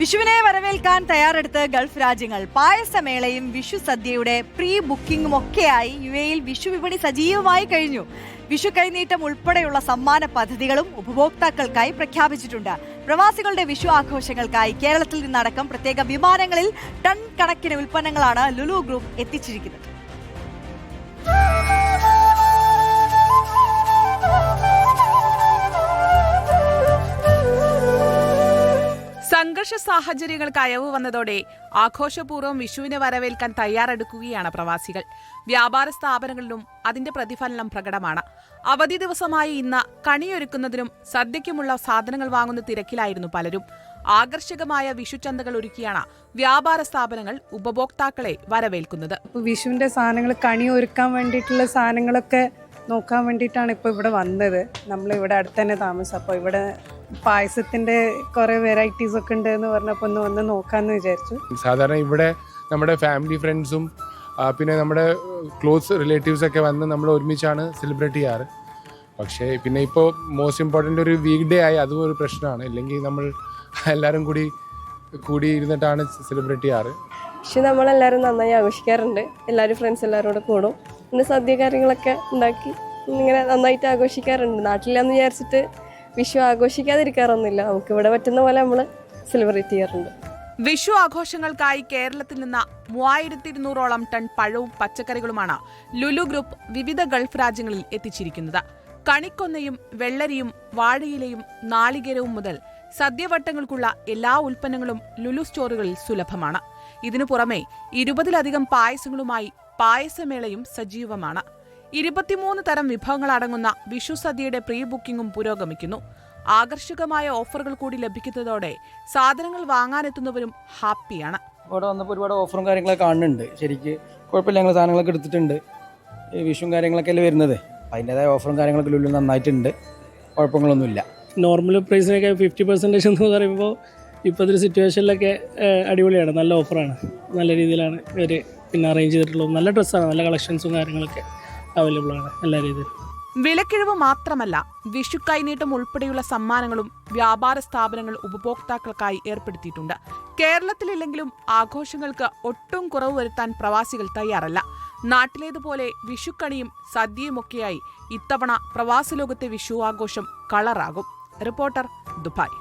വിഷുവിനെ വരവേൽക്കാൻ തയ്യാറെടുത്ത് ഗൾഫ് രാജ്യങ്ങൾ. പായസമേളയും വിഷു സദ്യയുടെ പ്രീ ബുക്കിംഗും ഒക്കെയായി UAE-യിൽ വിഷു വിപണി സജീവമായി കഴിഞ്ഞു. വിഷു കൈനീട്ടം ഉൾപ്പെടെയുള്ള സമ്മാന പദ്ധതികളും ഉപഭോക്താക്കൾക്കായി പ്രഖ്യാപിച്ചിട്ടുണ്ട്. പ്രവാസികളുടെ വിഷു ആഘോഷങ്ങൾക്കായി കേരളത്തിൽ നിന്നടക്കം പ്രത്യേക വിമാനങ്ങളിൽ ടൺ കണക്കിന് ഉൽപ്പന്നങ്ങളാണ് ലുലു ഗ്രൂപ്പ് എത്തിച്ചിരിക്കുന്നത്. സംഘർഷ സാഹചര്യങ്ങൾക്ക് അയവ് വന്നതോടെ ആഘോഷപൂർവ്വം വിഷുവിനെ വരവേൽക്കാൻ തയ്യാറെടുക്കുകയാണ് പ്രവാസികൾ. വ്യാപാര സ്ഥാപനങ്ങളിലും അതിന്റെ പ്രതിഫലനം പ്രകടമാണ്. അവധി ദിവസമായി ഇന്ന് കണിയൊരുക്കുന്നതിനും സദ്യയ്ക്കുമുള്ള സാധനങ്ങൾ വാങ്ങുന്ന തിരക്കിലായിരുന്നു പലരും. ആകർഷകമായ വിഷുചന്തകൾ ഒരുക്കിയാണ് വ്യാപാര സ്ഥാപനങ്ങൾ ഉപഭോക്താക്കളെ വരവേൽക്കുന്നത്. വിഷുവിന്റെ സാധനങ്ങൾ കണി ഒരുക്കാൻ വേണ്ടിയിട്ടുള്ള സാധനങ്ങളൊക്കെ നോക്കാൻ വേണ്ടിയിട്ടാണ് ഇപ്പോൾ ഇവിടെ വന്നത്. നമ്മളിവിടെ അടുത്ത് തന്നെ താമസം. അപ്പോൾ ഇവിടെ പായസത്തിന്റെ കുറെ വെറൈറ്റീസ് ഒക്കെ ഉണ്ട് എന്ന് പറഞ്ഞപ്പോൾ ഒന്ന് വന്ന് നോക്കാമെന്ന് വിചാരിച്ചു. സാധാരണ ഇവിടെ നമ്മുടെ ഫാമിലി ഫ്രണ്ട്സും പിന്നെ നമ്മുടെ ക്ലോസ് റിലേറ്റീവ്സ് ഒക്കെ വന്ന് നമ്മൾ ഒരുമിച്ചാണ് സെലിബ്രേറ്റ് ചെയ്യാറ്. പക്ഷേ പിന്നെ ഇപ്പോൾ മോസ്റ്റ് ഇമ്പോർട്ടൻ്റ് ഒരു വീക്ക് ഡേ ആയി, അതും ഒരു പ്രശ്നമാണ്. ഇല്ലെങ്കിൽ നമ്മൾ എല്ലാവരും കൂടി ഇരുന്നിട്ടാണ് സെലിബ്രേറ്റ് ചെയ്യാറ്. പക്ഷെ നമ്മളെല്ലാവരും നന്നായി ആഘോഷിക്കാറുണ്ട്. എല്ലാവരും ഫ്രണ്ട്സ് എല്ലാവരും കൂടെ കൂടും. പിന്നെ സദ്യ കാര്യങ്ങളൊക്കെ ഉണ്ടാക്കി ഇങ്ങനെ നന്നായിട്ട് ആഘോഷിക്കാറുണ്ട്. നാട്ടിലാന്ന് വിചാരിച്ചിട്ട് വിഷു ആഘോഷിക്കാതിരിക്കാറൊന്നുമില്ല. നമുക്ക് ഇവിടെ പറ്റുന്ന പോലെ നമ്മൾ സെലിബ്രേറ്റ് ചെയ്യാറുണ്ട്. വിഷു ആഘോഷങ്ങൾക്കായി കേരളത്തിൽ നിന്ന് 3200ഓളം ടൺ പഴവും പച്ചക്കറികളുമാണ് ലുലു ഗ്രൂപ്പ് വിവിധ ഗൾഫ് രാജ്യങ്ങളിൽ എത്തിച്ചിരിക്കുന്നത്. കണിക്കൊന്നയും വെള്ളരിയും വാഴയിലയും നാളികേരവും മുതൽ സദ്യവട്ടങ്ങൾക്കുള്ള എല്ലാ ഉൽപ്പന്നങ്ങളും ലുലു സ്റ്റോറുകളിൽ സുലഭമാണ്. ഇതിനു പുറമെ 20ലധികം പായസങ്ങളുമായി പായസമേളയും സജീവമാണ്. 23 തരം വിഭവങ്ങൾ അടങ്ങുന്ന വിഷു സദ്യയുടെ പ്രീ ബുക്കിംഗും പുരോഗമിക്കുന്നു. ആകർഷകമായ ഓഫറുകൾ കൂടി ലഭിക്കുന്നതോടെ സാധനങ്ങൾ വാങ്ങാനെത്തുന്നവരും ഹാപ്പിയാണ്. ഇവിടെ വന്നപ്പോൾ ഒരുപാട് ഓഫറും കാര്യങ്ങളൊക്കെ കാണുന്നുണ്ട്. ശരിക്ക് കുഴപ്പമില്ല, ഞങ്ങൾ സാധനങ്ങളൊക്കെ എടുത്തിട്ടുണ്ട്. വിഷുവും കാര്യങ്ങളൊക്കെ അല്ലേ വരുന്നത്, അതിൻ്റെതായ ഓഫറും കാര്യങ്ങളൊക്കെ ഉള്ളിൽ നന്നായിട്ടുണ്ട്. കുഴപ്പങ്ങളൊന്നുമില്ല. നോർമൽ പ്രൈസിനൊക്കെ 50% എന്ന് പറയുമ്പോൾ ഇപ്പോഴത്തെ ഒരു സിറ്റുവേഷനിലൊക്കെ അടിപൊളിയാണ്. നല്ല ഓഫറാണ്. നല്ല രീതിയിലാണ് ഇവർ അറേഞ്ച് ചെയ്തിട്ടുള്ളത്. നല്ല ഡ്രസ്സാണ്. നല്ല കളക്ഷൻസും കാര്യങ്ങളൊക്കെ അവൈലബിൾ ആണ് എല്ലാ രീതിയിലും. വിലക്കിഴിവ് മാത്രമല്ല, വിഷു കൈനീട്ടം ഉൾപ്പെടെയുള്ള സമ്മാനങ്ങളും വ്യാപാര സ്ഥാപനങ്ങൾ ഉപഭോക്താക്കൾക്കായി ഏർപ്പെടുത്തിയിട്ടുണ്ട്. കേരളത്തിലില്ലെങ്കിലും ആഘോഷങ്ങൾക്ക് ഒട്ടും കുറവ് വരുത്താൻ പ്രവാസികൾ തയ്യാറല്ല. നാട്ടിലേതുപോലെ വിഷുക്കണിയും സദ്യയുമൊക്കെയായി ഇത്തവണ പ്രവാസ ലോകത്തെ വിഷു ആഘോഷം കളറാകും. Reporter, Dubai.